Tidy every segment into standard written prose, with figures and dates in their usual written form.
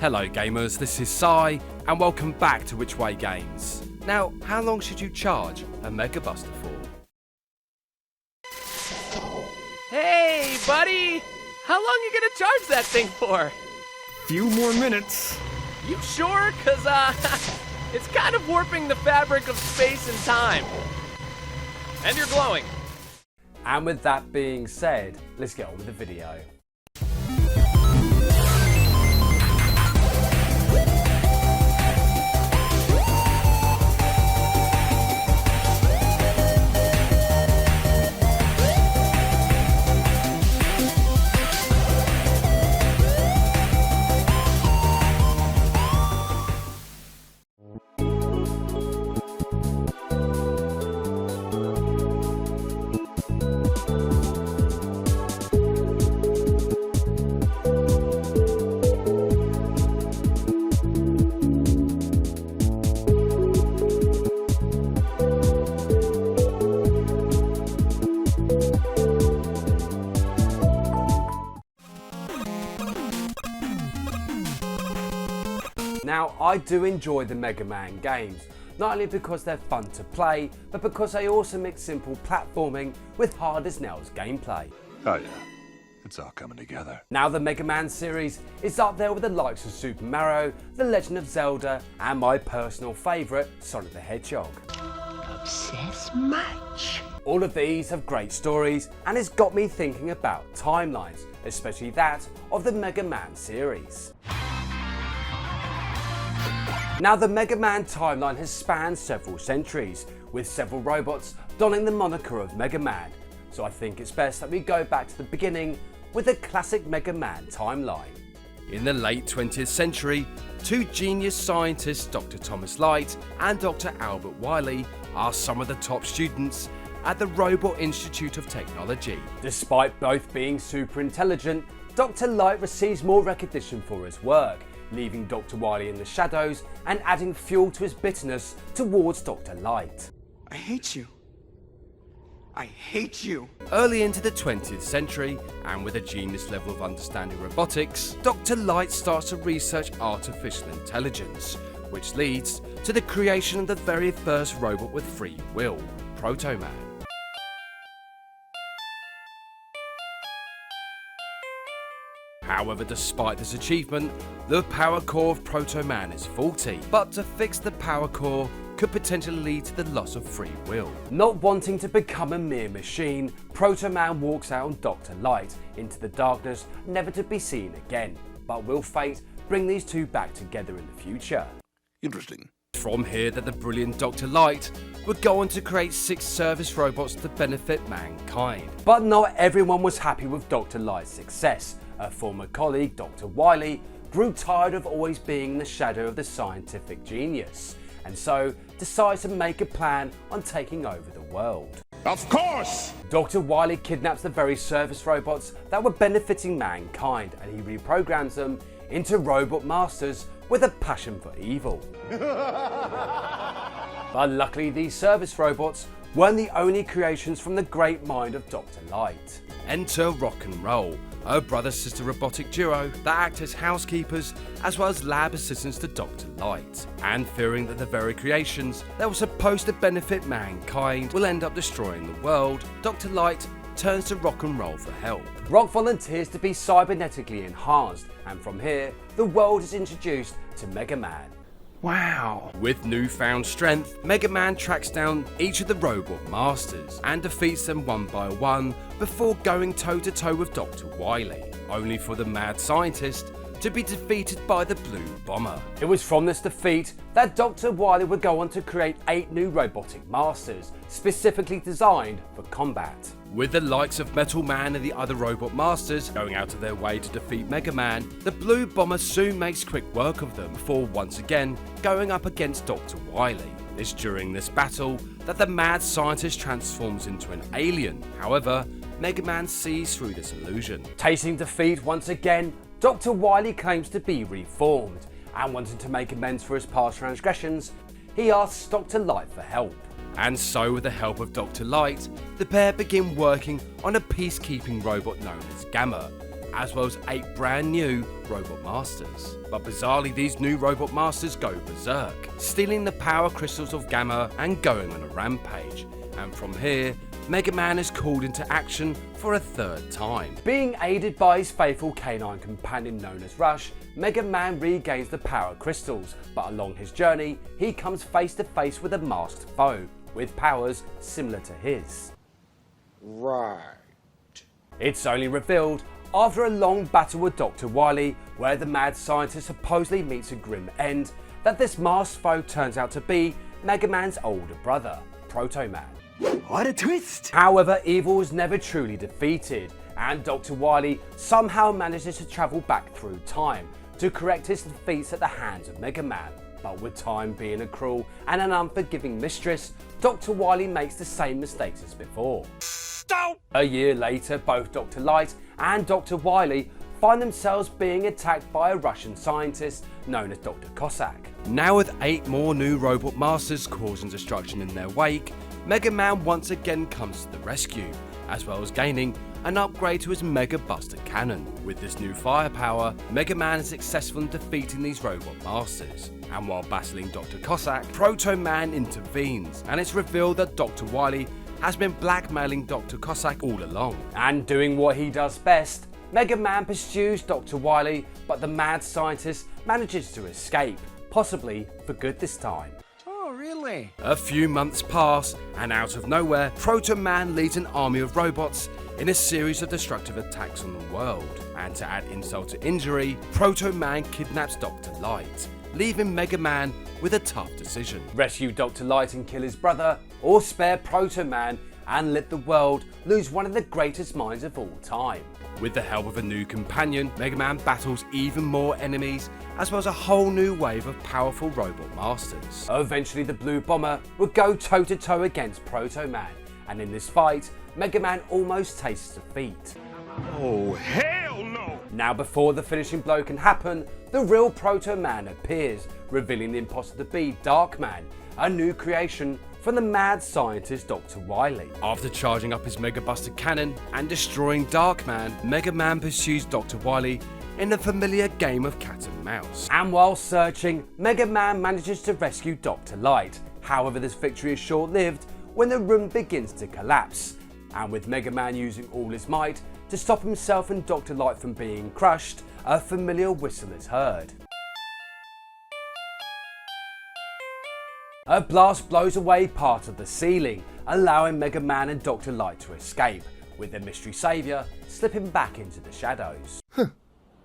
Hello gamers, this is Sai, and welcome back to Which Way Games. Now, how long should you charge a Mega Buster for? Hey, buddy! How long you gonna charge that thing for? Few more minutes. You sure? Cause, it's kind of warping the fabric of space and time. And you're glowing. And with that being said, let's get on with the video. Now, I do enjoy the Mega Man games, not only because they're fun to play, but because they also mix simple platforming with hard as nails gameplay. Oh yeah, it's all coming together. Now the Mega Man series is up there with the likes of Super Mario, The Legend of Zelda, and my personal favourite, Sonic the Hedgehog. Obsessed much? All of these have great stories, and it's got me thinking about timelines, especially that of the Mega Man series. Now the Mega Man timeline has spanned several centuries, with several robots donning the moniker of Mega Man, so I think it's best that we go back to the beginning with the classic Mega Man timeline. In the late 20th century, two genius scientists, Dr. Thomas Light and Dr. Albert Wiley, are some of the top students at the Robot Institute of Technology. Despite both being super intelligent, Dr. Light receives more recognition for his work, leaving Dr. Wiley in the shadows and adding fuel to his bitterness towards Dr. Light. I hate you. I hate you. Early into the 20th century, and with a genius level of understanding robotics, Dr. Light starts to research artificial intelligence, which leads to the creation of the very first robot with free will, Proto Man. However, despite this achievement, the power core of Proto Man is faulty, but to fix the power core could potentially lead to the loss of free will. Not wanting to become a mere machine, Proto Man walks out on Dr. Light into the darkness, never to be seen again. But will fate bring these two back together in the future? Interesting. From here that the brilliant Dr. Light would go on to create 6 service robots to benefit mankind. But not everyone was happy with Dr. Light's success. A former colleague, Dr. Wiley, grew tired of always being in the shadow of the scientific genius, and so decides to make a plan on taking over the world. Of course! Dr. Wiley kidnaps the very service robots that were benefiting mankind, and he reprograms them into robot masters with a passion for evil. But luckily these service robots weren't the only creations from the great mind of Dr. Light. Enter Rock and Roll, a brother-sister robotic duo that act as housekeepers as well as lab assistants to Dr. Light. And fearing that the very creations that were supposed to benefit mankind will end up destroying the world, Dr. Light turns to Rock and Roll for help. Rock volunteers to be cybernetically enhanced, and from here, the world is introduced to Mega Man. Wow. With newfound strength, Mega Man tracks down each of the robot masters and defeats them one by one before going toe-to-toe with Dr. Wiley, only for the mad scientist to be defeated by the Blue Bomber. It was from this defeat that Dr. Wiley would go on to create 8 new robotic masters, specifically designed for combat. With the likes of Metal Man and the other robot masters going out of their way to defeat Mega Man, the Blue Bomber soon makes quick work of them before once again going up against Dr. Wiley. It's during this battle that the mad scientist transforms into an alien. However, Mega Man sees through this illusion. Tasting defeat once again, Dr. Wiley claims to be reformed, and wanting to make amends for his past transgressions, he asks Dr. Light for help. And so, with the help of Dr. Light, the pair begin working on a peacekeeping robot known as Gamma, as well as 8 brand new Robot Masters. But bizarrely, these new Robot Masters go berserk, stealing the power crystals of Gamma and going on a rampage. And from here, Mega Man is called into action for a 3rd time. Being aided by his faithful canine companion known as Rush, Mega Man regains the power crystals, but along his journey, he comes face to face with a masked foe, with powers similar to his. Right. It's only revealed after a long battle with Dr. Wily, where the mad scientist supposedly meets a grim end, that this masked foe turns out to be Mega Man's older brother, Proto Man. What a twist! However, evil was never truly defeated, and Dr. Wily somehow manages to travel back through time to correct his defeats at the hands of Mega Man. But with time being a cruel and an unforgiving mistress, Dr. Wily makes the same mistakes as before. Stop! A year later, both Dr. Light and Dr. Wily find themselves being attacked by a Russian scientist known as Dr. Cossack. Now with 8 more new Robot Masters causing destruction in their wake, Mega Man once again comes to the rescue, as well as gaining an upgrade to his Mega Buster Cannon. With this new firepower, Mega Man is successful in defeating these Robot Masters. And while battling Dr. Cossack, Proto Man intervenes, and it's revealed that Dr. Wily has been blackmailing Dr. Cossack all along. And doing what he does best, Mega Man pursues Dr. Wily, but the mad scientist manages to escape, possibly for good this time. Oh, really? A few months pass, and out of nowhere, Proto Man leads an army of robots in a series of destructive attacks on the world. And to add insult to injury, Proto Man kidnaps Dr. Light, leaving Mega Man with a tough decision. Rescue Dr. Light and kill his brother, or spare Proto Man and let the world lose one of the greatest minds of all time. With the help of a new companion, Mega Man battles even more enemies, as well as a whole new wave of powerful Robot Masters. Eventually the Blue Bomber would go toe to toe against Proto Man, and in this fight, Mega Man almost tastes defeat. Oh, hell no! Now before the finishing blow can happen, the real Proto Man appears, revealing the imposter to be Darkman, a new creation from the mad scientist Dr. Wily. After charging up his Mega Buster Cannon and destroying Darkman, Mega Man pursues Dr. Wily in the familiar game of cat and mouse. And while searching, Mega Man manages to rescue Dr. Light. However, this victory is short-lived when the room begins to collapse, and with Mega Man using all his might to stop himself and Dr. Light from being crushed, a familiar whistle is heard. A blast blows away part of the ceiling, allowing Mega Man and Dr. Light to escape, with their mystery saviour slipping back into the shadows.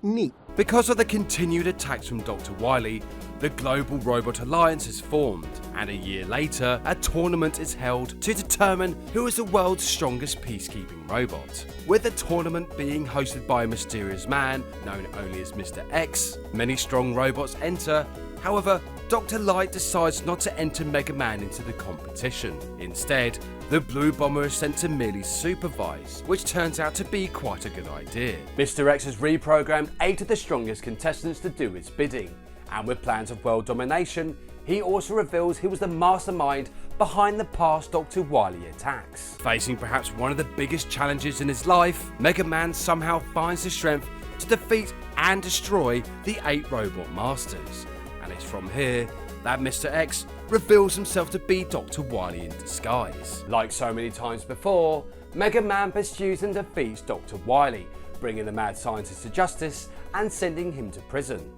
Neat. Because of the continued attacks from Dr. Wily, the Global Robot Alliance is formed, and a year later, a tournament is held to determine who is the world's strongest peacekeeping robot. With the tournament being hosted by a mysterious man known only as Mr. X, many strong robots enter. However, Dr. Light decides not to enter Mega Man into the competition. Instead, the Blue Bomber is sent to merely supervise, which turns out to be quite a good idea. Mr. X has reprogrammed 8 of the strongest contestants to do his bidding, and with plans of world domination, he also reveals he was the mastermind behind the past Dr. Wily attacks. Facing perhaps one of the biggest challenges in his life, Mega Man somehow finds the strength to defeat and destroy the 8 Robot Masters. And it's from here that Mr. X reveals himself to be Dr. Wily in disguise. Like so many times before, Mega Man pursues and defeats Dr. Wily, bringing the mad scientist to justice and sending him to prison.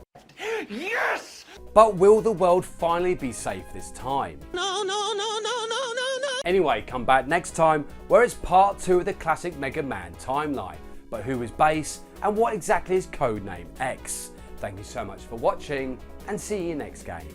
Yes! But will the world finally be safe this time? No. Anyway, come back next time where it's part 2 of the classic Mega Man timeline. But who is Base and what exactly is codename X? Thank you so much for watching and see you next game.